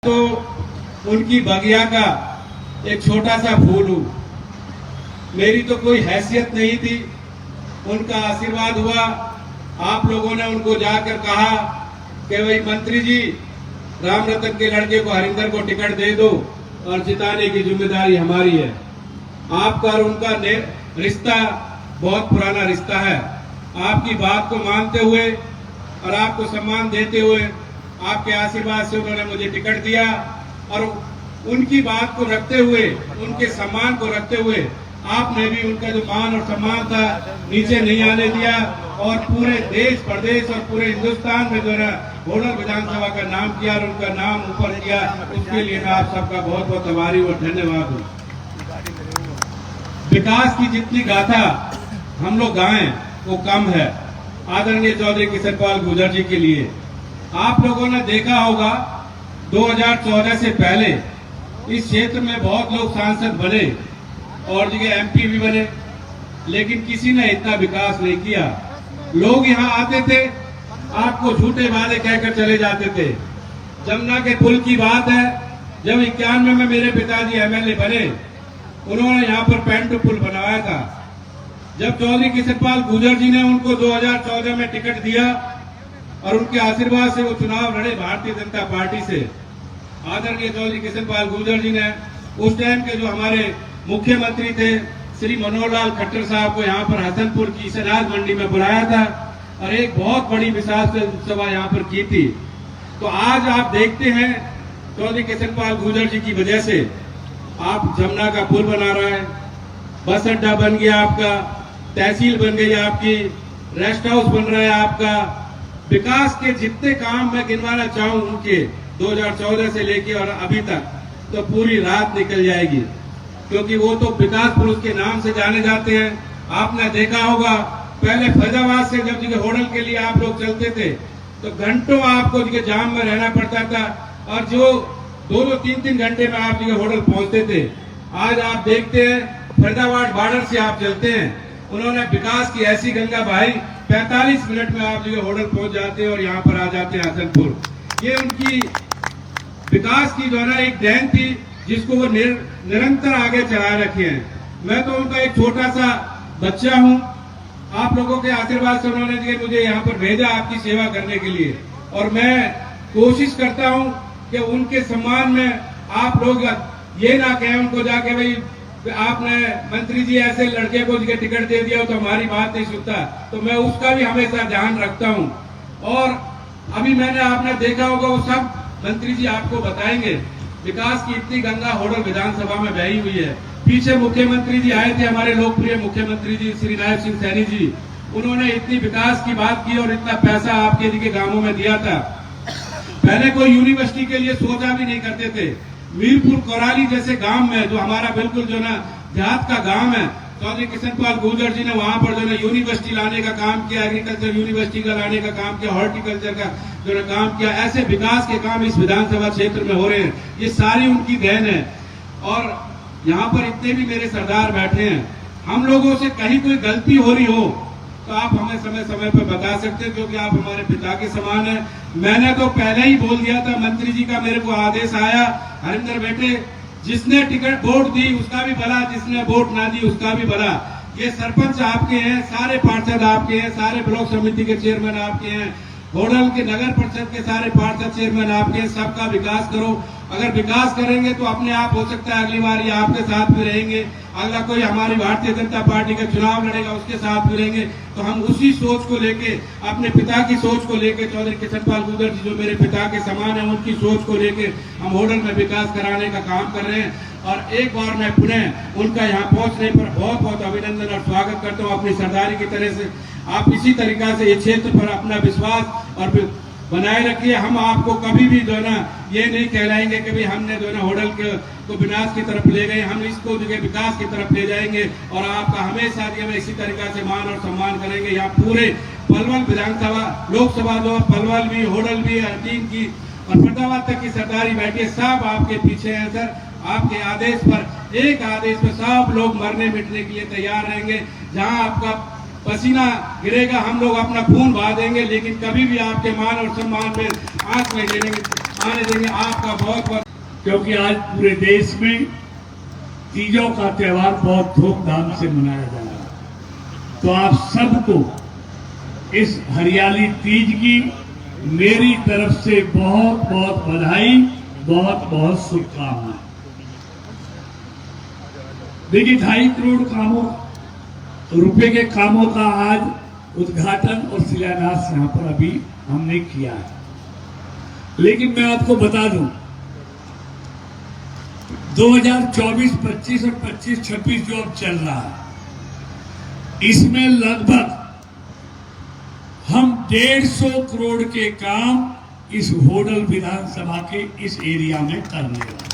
तो उनकी बगिया का एक छोटा सा फूल हूं। मेरी तो कोई हैसियत नहीं थी, उनका आशीर्वाद हुआ। आप लोगों ने उनको जाकर कहा कि भाई मंत्री जी, राम रतन के लड़के को हरिंदर को टिकट दे दो और जिताने की जिम्मेदारी हमारी है। आपका और उनका रिश्ता बहुत पुराना रिश्ता है। आपकी बात को मानते हुए और आपको सम्मान देते हुए, आपके आशीर्वाद से उन्होंने मुझे टिकट दिया और उनकी बात को रखते हुए, उनके सम्मान को रखते हुए आपने भी उनका जो मान और सम्मान था नीचे नहीं आने दिया और पूरे देश प्रदेश और पूरे हिंदुस्तान में जो है होडल विधानसभा का नाम किया और उनका नाम ऊपर किया। उसके लिए मैं आप सबका बहुत बहुत आभारी और धन्यवाद हूँ। विकास की जितनी गाथा हम लोग गाएं वो कम है आदरणीय चौधरी किशनपाल गुर्जर जी के लिए। आप लोगों ने देखा होगा 2014 से पहले इस क्षेत्र में बहुत लोग सांसद बने और जगह एमपी भी बने, लेकिन किसी ने इतना विकास नहीं किया। लोग यहाँ आते थे, आपको झूठे वादे कहकर चले जाते थे। जमुना के पुल की बात है, जब 91 में मेरे पिताजी एमएलए बने, उन्होंने यहाँ पर पेंटू पुल बनवाया था। जब चौधरी किशनपाल गुर्जर जी ने उनको 2014 में टिकट दिया और उनके आशीर्वाद से वो चुनाव लड़े भारतीय जनता पार्टी से, आदरणीय चौधरी किशनपाल गुर्जर जी ने उस टाइम के जो हमारे मुख्यमंत्री थे श्री मनोहर लाल खट्टर साहब को यहाँ पर हसनपुर की सनाज मंडी में बुलाया था और एक बहुत बड़ी विशाल सभा यहाँ पर की थी। तो आज आप देखते हैं चौधरी किशनपाल गुर्जर जी की वजह से आप जमुना का पुल बना रहा है, बस अड्डा बन गया आपका, तहसील बन गई आपकी, रेस्ट हाउस बन रहा है आपका। विकास के जितने काम मैं गिनवाना चाहूं उनके 2014 से लेके और अभी तक तो पूरी रात निकल जाएगी, क्योंकि वो तो विकास पुरुष के नाम से जाने जाते हैं। आपने देखा होगा पहले फैजाबाद से जब जगह होटल के लिए आप लोग चलते थे तो घंटों आपको जगह जाम में रहना पड़ता था और जो 2-3 घंटे में आप जगह होटल पहुंचते थे। आज आप देखते हैं फैजाबाद बॉर्डर से आप चलते हैं, उन्होंने विकास की ऐसी गंगा बहाई, 45 मिनट में आप जगह होटल पहुंच जाते हैं और यहाँ पर आ जाते हैं हसनपुर। ये उनकी विकास की जो है ना एक देन थी जिसको वो निरंतर आगे चलाए रखे हैं। मैं तो उनका एक छोटा सा बच्चा हूं। आप लोगों के आशीर्वाद से उन्होंने मुझे यहाँ पर भेजा आपकी सेवा करने के लिए और मैं कोशिश करता हूं कि उनके सम्मान में आप लोग ये ना कहें उनको जाके भाई आपने मंत्री जी ऐसे लड़के को टिकट दे दिया तो हमारी बात नहीं सुनता। तो मैं उसका भी हमेशा ध्यान रखता हूं और अभी मैंने आपने देखा होगा वो सब मंत्री जी आपको बताएंगे। विकास की इतनी गंगा होडल विधानसभा में बही हुई है। पीछे मुख्यमंत्री जी आए थे, हमारे लोकप्रिय मुख्यमंत्री जी श्री नायब सिंह सैनी जी, उन्होंने इतनी विकास की बात की और इतना पैसा आपके जी के गांवों में दिया था। पहले कोई यूनिवर्सिटी के लिए सोचा भी नहीं करते थे। मीरपुर कोराली जैसे गांव में जो हमारा बिल्कुल जो ना देहात का गांव है, चौधरी किशनपाल गुर्जर जी ने वहां पर जो है यूनिवर्सिटी लाने का काम किया, एग्रीकल्चर यूनिवर्सिटी का लाने का काम किया, हॉर्टिकल्चर का जो है काम किया। ऐसे विकास के काम इस विधानसभा क्षेत्र में हो रहे हैं, ये सारी उनकी देन है। और यहाँ पर इतने भी मेरे सरदार बैठे हैं, हम लोगों से कहीं कोई गलती हो रही हो तो आप हमें समय समय पर बता सकते हैं, क्योंकि आप हमारे पिता के समान हैं। मैंने तो पहले ही बोल दिया था, मंत्री जी का मेरे को आदेश आया, हरिंदर बेटे जिसने टिकट वोट दी उसका भी भला, जिसने वोट ना दी उसका भी भला। ये सरपंच आपके हैं, सारे पार्षद आपके हैं, सारे ब्लॉक समिति के चेयरमैन आपके हैं, होडल के नगर परिषद के सारे पार्षद चेयरमैन आपके हैं। सबका विकास करो। अगर विकास करेंगे तो अपने आप हो सकता है अगली बार ये आपके साथ भी रहेंगे, अगला कोई हमारी भारतीय जनता पार्टी का चुनाव लड़ेगा उसके साथ भी रहेंगे। तो हम उसी सोच को लेके, अपने पिता की सोच को लेके, चौधरी किशनपाल गुर्जर जी जो मेरे पिता के समान है उनकी सोच को लेके हम होडल में विकास कराने का काम कर रहे हैं। और एक बार मैं पुनः उनका यहाँ पहुंचने पर बहुत बहुत अभिनंदन और स्वागत करता हूँ अपनी सरदारी की तरह से। आप इसी तरीका से इस क्षेत्र पर अपना विश्वास और बनाए रखिए। हम आपको कभी भी जो है ना ये नहीं कहलाएंगे कि भाई हमने जो है ना होडल को विनाश की तरफ ले गए, हम इसको जो है विकास की तरफ ले जाएंगे और आपका हमेशा जो है इसी तरीका से मान और सम्मान करेंगे। यहाँ पूरे पलवल विधानसभा लोकसभा जो पलवल भी, होडल भी, हरदीन की और फरीदाबाद तक की सरदारी बैठी, सब आपके पीछे है सर। आपके आदेश पर, एक आदेश पर सब लोग मरने मिटने के लिए तैयार रहेंगे। जहां आपका पसीना गिरेगा हम लोग अपना खून बहा देंगे, लेकिन कभी भी आपके मान और सम्मान में आंच नहीं लेंगे। आने देंगे। आपका बहुत बहुत, क्योंकि आज पूरे देश में तीजों का त्योहार बहुत धूमधाम से मनाया जा रहा है। तो आप सबको इस हरियाली तीज की मेरी तरफ से बहुत बहुत बधाई, बहुत बहुत शुभकामनाएं। देखिए 2.5 करोड़ रुपए के कामों का आज उद्घाटन और शिलान्यास यहां पर अभी हमने किया है। लेकिन मैं आपको बता दूं 2024-25 और 25-26 जो अब चल रहा है, इसमें लगभग हम 150 करोड़ के काम इस होडल विधानसभा के इस एरिया में करने वाले।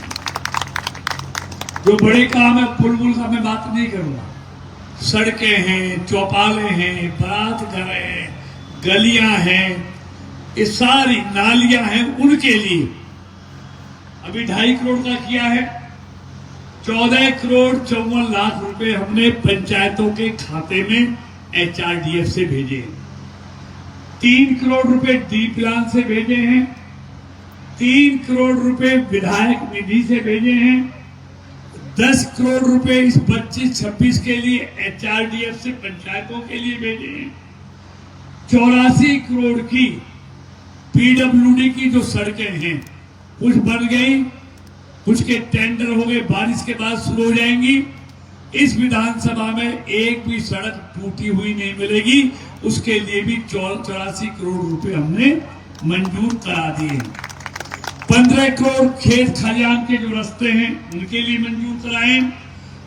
जो बड़े काम है, पुल का मैं बात नहीं करूंगा, सड़कें हैं, चौपाले हैं, बारात घर हैं, गलियां हैं, ये सारी नालियां हैं, उनके लिए अभी 2.5 करोड़ का किया है। 14 करोड़ 54 लाख रुपए हमने पंचायतों के खाते में HRDF से भेजे हैं। 3 करोड़ रुपए डी प्लान से भेजे हैं। 3 करोड़ रुपए विधायक निधि से भेजे हैं। 10 करोड़ रुपए इस 25-26 के लिए HRDF से पंचायतों के लिए भेजे हैं। 84 करोड़ की PWD की जो सड़कें हैं कुछ बन गई, कुछ के टेंडर हो गए, बारिश के बाद शुरू हो जाएंगी। इस विधानसभा में एक भी सड़क टूटी हुई नहीं मिलेगी, उसके लिए भी 84 करोड़ रुपए हमने मंजूर करा दिए। 15 करोड़ खेत खलिहान के जो रास्ते हैं उनके लिए मंजूर कराए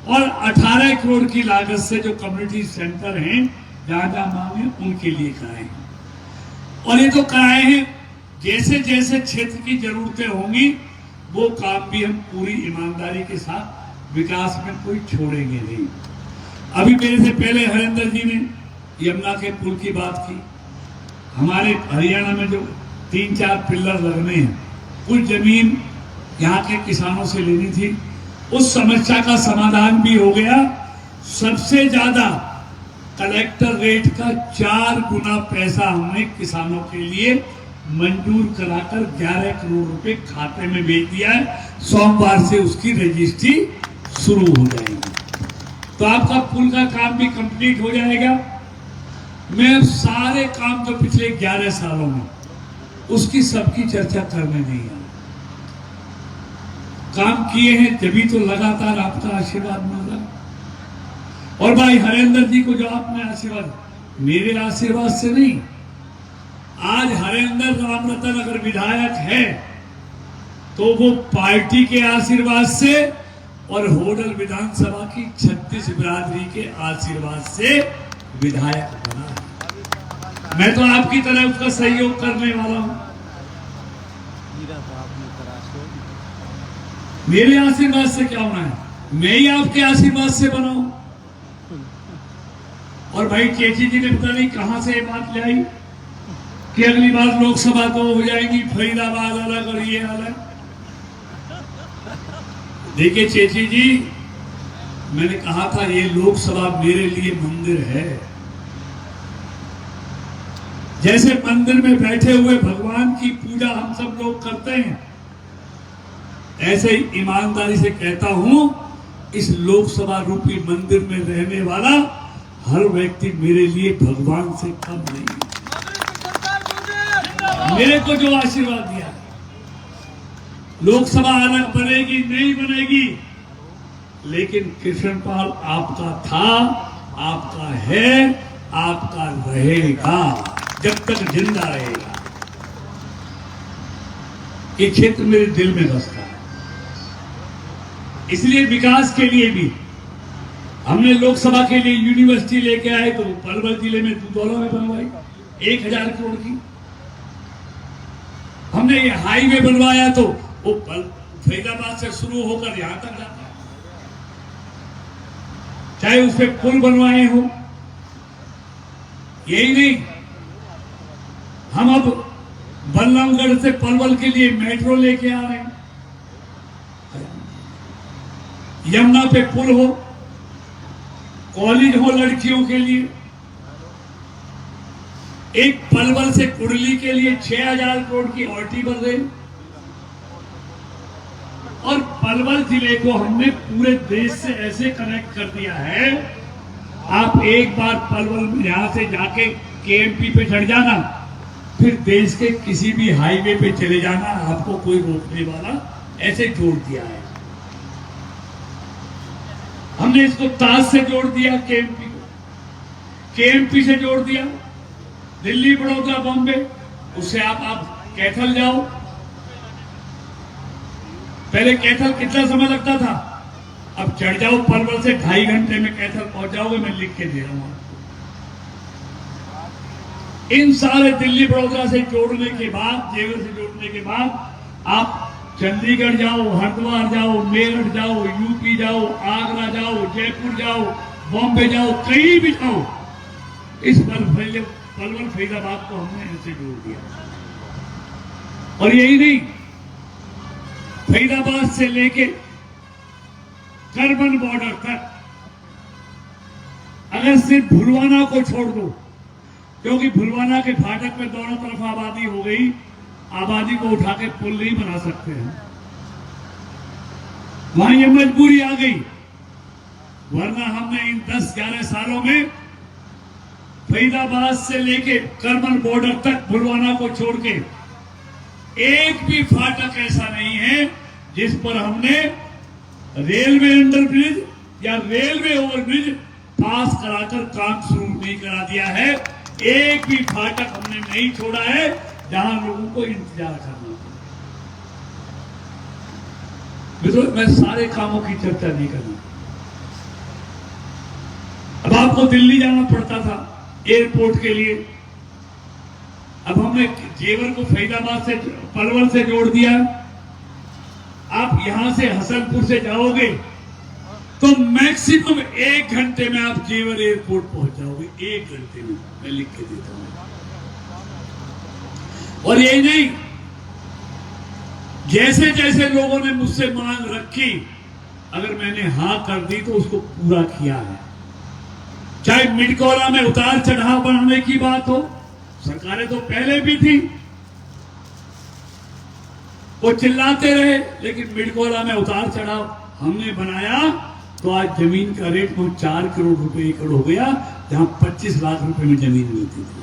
और 18 करोड़ की लागत से जो कम्युनिटी सेंटर हैं जहां जहां मांगे उनके लिए कराए। और ये तो कराए हैं, जैसे जैसे क्षेत्र की जरूरतें होंगी वो काम भी हम पूरी ईमानदारी के साथ विकास में कोई छोड़ेंगे नहीं। अभी मेरे से पहले हरेंद्र जी ने यमुना के पुल की बात की। हमारे हरियाणा में जो 3-4 पिलर लगने हैं, कुछ जमीन यहाँ के किसानों से लेनी थी, उस समस्या का समाधान भी हो गया। सबसे ज्यादा कलेक्टर रेट का 4 गुना पैसा हमने किसानों के लिए मंजूर कराकर 11 करोड़ रुपए खाते में भेज दिया है। सोमवार से उसकी रजिस्ट्री शुरू हो जाएगी, तो आपका पुल का काम भी कंप्लीट हो जाएगा। मैं सारे काम जो पिछले 11 सालों में उसकी सबकी चर्चा करने नहीं आया। काम किए हैं तभी तो लगातार आपका आशीर्वाद मिल रहा है। और भाई हरेंद्र जी को जो आपने आशीर्वाद, मेरे आशीर्वाद से नहीं, आज हरेंद्र रामरतन अगर विधायक है तो वो पार्टी के आशीर्वाद से और होडल विधानसभा की 36 बिरादरी के आशीर्वाद से विधायक बना है। मैं तो आपकी तरह उसका सहयोग करने वाला हूं। मेरे आशीर्वाद से क्या होना है, मैं ही आपके आशीर्वाद से बनाऊं। और भाई चेची जी ने पता नहीं कहां से ये बात ले आई कि अगली बार लोकसभा तो हो जाएगी, फरीदाबाद अलग और ये अलग। देखिए चेची जी, मैंने कहा था ये लोकसभा मेरे लिए मंदिर है। जैसे मंदिर में बैठे हुए भगवान की पूजा हम सब लोग करते हैं, ऐसे ही ईमानदारी से कहता हूं इस लोकसभा रूपी मंदिर में रहने वाला हर व्यक्ति मेरे लिए भगवान से कम नहीं है। मेरे को जो आशीर्वाद दिया, लोकसभा अलग बनेगी नहीं बनेगी, लेकिन कृष्णपाल आपका था, आपका है, आपका रहेगा जब तक जिंदा रहेगा। ये क्षेत्र मेरे दिल में बसता है, इसलिए विकास के लिए भी हमने लोकसभा के लिए यूनिवर्सिटी लेके आए तो पलवल जिले में दुधौला में बनवाई 1000 करोड़ की। हमने ये हाईवे बनवाया तो वो फरीदाबाद से शुरू होकर यहां तक जाता है। चाहे उस पर पुल बनवाए हो, यही नहीं, हम अब बलरामगढ़ से पलवल के लिए मेट्रो लेके आ रहे हैं। यमुना पे पुल हो, कॉलेज हो लड़कियों के लिए, एक पलवल से कुड़ली के लिए 6000 करोड़ की ऑर्टी बन रही, और पलवल जिले को हमने पूरे देश से ऐसे कनेक्ट कर दिया है। आप एक बार पलवल में यहां से जाके केएमपी पे चढ़ जाना, फिर देश के किसी भी हाईवे पे चले जाना, आपको कोई रोकने वाला ऐसे जोड़ दिया है। हमने इसको ताज से जोड़ दिया, केएमपी को, केएमपी से जोड़ दिया दिल्ली, बड़ौदा, बॉम्बे, उससे आप कैथल जाओ। पहले कैथल कितना समय लगता था, अब चढ़ जाओ पलवल से 2.5 घंटे में कैथल पहुंच जाओगे। मैं लिख के दे रहा हूं आपको। इन सारे दिल्ली बड़ौदा से जोड़ने के बाद, जेवर से जोड़ने के बाद आप चंडीगढ़ जाओ, हरिद्वार जाओ, मेरठ जाओ, यूपी जाओ, आगरा जाओ, जयपुर जाओ, बॉम्बे जाओ, कहीं भी जाओ, इस पलवल फरीदाबाद को हमने ऐसे जोड़ दिया। और यही नहीं, फरीदाबाद से लेके करबन बॉर्डर तक, अगर सिर्फ भुलवाना को छोड़ दो, क्योंकि भुलवाना के फाटक में दोनों तरफ आबादी हो गई, आबादी को उठा के पुल नहीं बना सकते हैं, वहां ये मजबूरी आ गई। वरना हमने इन 10-11 सालों में फरीदाबाद से लेके करबन बॉर्डर तक भुलवाना को छोड़ के एक भी फाटक ऐसा नहीं है जिस पर हमने रेलवे अंडरब्रिज या रेलवे ओवरब्रिज पास कराकर काम शुरू नहीं करा दिया है। एक भी फाटक हमने नहीं छोड़ा है जहां लोगों को इंतजार करना पड़े। मैं सारे कामों की चर्चा नहीं करूं। अब आपको दिल्ली जाना पड़ता था एयरपोर्ट के लिए, अब हमने जेवर को फरीदाबाद से, पलवल से जोड़ दिया। आप यहां से हसनपुर से जाओगे तो मैक्सिमम 1 घंटे में आप जेवर एयरपोर्ट पहुंच जाओगे। 1 घंटे में, मैं लिख के देता हूं। और यही नहीं, जैसे जैसे लोगों ने मुझसे मांग रखी, अगर मैंने हां कर दी तो उसको पूरा किया है। चाहे मिडकोला में उतार चढ़ाव बढ़ाने की बात हो, सरकारें तो पहले भी थी, वो चिल्लाते रहे, लेकिन मिडकोला में उतार चढ़ाव हमने बनाया तो आज जमीन का रेट वो 4 करोड़ रुपए एकड़ हो गया, जहां 25 लाख रुपए में जमीन मिलती थी।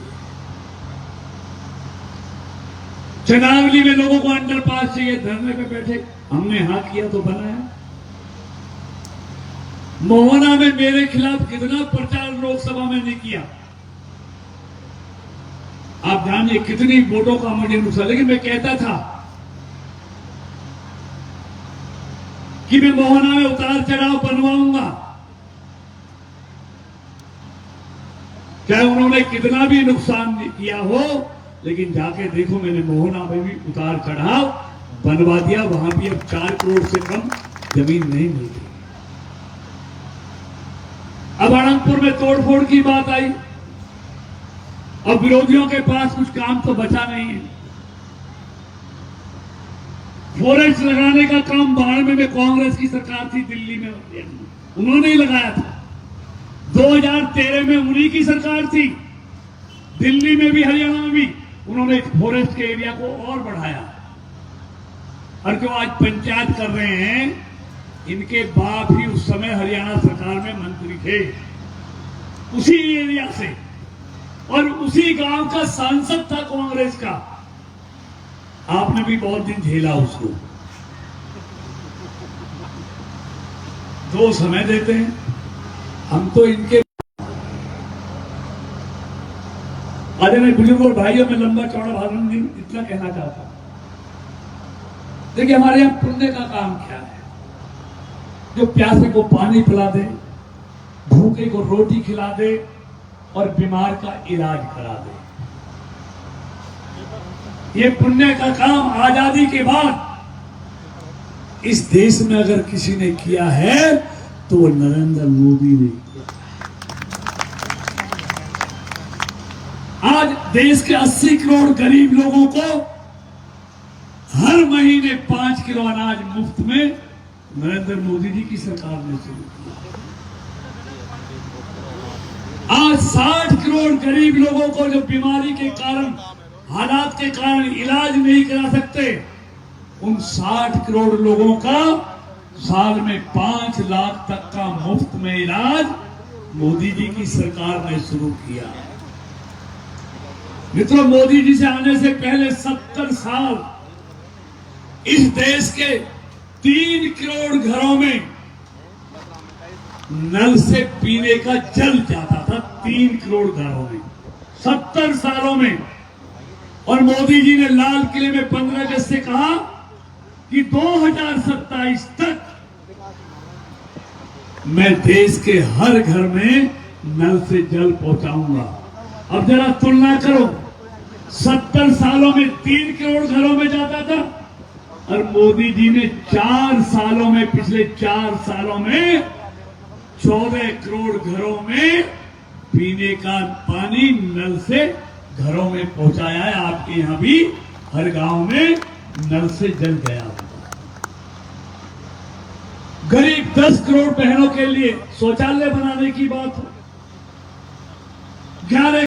चनावली में लोगों को अंडरपास चाहिए, धरने पे बैठे, हमने हाँ किया तो बनाया। मोहना में मेरे खिलाफ कितना प्रचार लोकसभा में नहीं किया, आप जानिए कितनी वोटों का मुझे नुकसान, लेकिन मैं कहता था कि मैं मोहना में उतार चढ़ाव बनवाऊंगा, चाहे उन्होंने कितना भी नुकसान किया हो, लेकिन जाके देखो मैंने मोहना में भी उतार चढ़ाव बनवा दिया। वहां भी अब 4 करोड़ से कम जमीन नहीं मिलती। अब अनंतपुर में तोड़फोड़ की बात आई, अब विरोधियों के पास कुछ काम तो बचा नहीं है। फॉरेस्ट लगाने का काम बाड़मेर में कांग्रेस की सरकार थी, दिल्ली में उन्होंने ही लगाया था। 2013 में उन्हीं की सरकार थी, दिल्ली में भी हरियाणा में भी उन्होंने फॉरेस्ट के एरिया को और बढ़ाया। और जो आज पंचायत कर रहे हैं, इनके बाप ही उस समय हरियाणा सरकार में मंत्री थे, उसी एरिया से, और उसी गांव का सांसद था कांग्रेस का। आपने भी बहुत दिन झेला उसको। 2 समय देते हैं हम तो इनके। आज मैं बुजुर्गों भाइयों में लंबा चौड़ा भाषण नहीं, इतना कहना चाहता हूं। देखिए हमारे यहां पुण्य का काम क्या है, जो प्यासे को पानी पिला दे, भूखे को रोटी खिला दे और बीमार का इलाज करा दे। ये पुण्य का काम आजादी के बाद इस देश में अगर किसी ने किया है तो वो नरेंद्र मोदी ने किया। आज देश के 80 करोड़ गरीब लोगों को हर महीने 5 किलो अनाज मुफ्त में नरेंद्र मोदी जी की सरकार ने शुरू किया। आज 60 करोड़ गरीब लोगों को जो बीमारी के कारण, हालात के कारण इलाज नहीं करा सकते, उन 60 करोड़ लोगों का साल में 5 लाख तक का मुफ्त में इलाज मोदी जी की सरकार ने शुरू किया। मित्रों, मोदी जी से आने से पहले 70 साल इस देश के 3 करोड़ घरों में नल से पीने का जल जाता था। 3 करोड़ घरों में 70 सालों में। और मोदी जी ने लाल किले में 15 अगस्त से कहा कि 2027 तक मैं देश के हर घर में नल से जल पहुंचाऊंगा। अब जरा तुलना करो, 70 सालों में 3 करोड़ घरों में जाता था और मोदी जी ने 4 सालों में, पिछले 4 सालों में 14 करोड़ घरों में पीने का पानी नल से घरों में पहुंचाया है। आपके यहां भी हर गांव में नल से जल गया होगा। गरीब 10 करोड़ बहनों के लिए शौचालय बनाने की बात हो, 11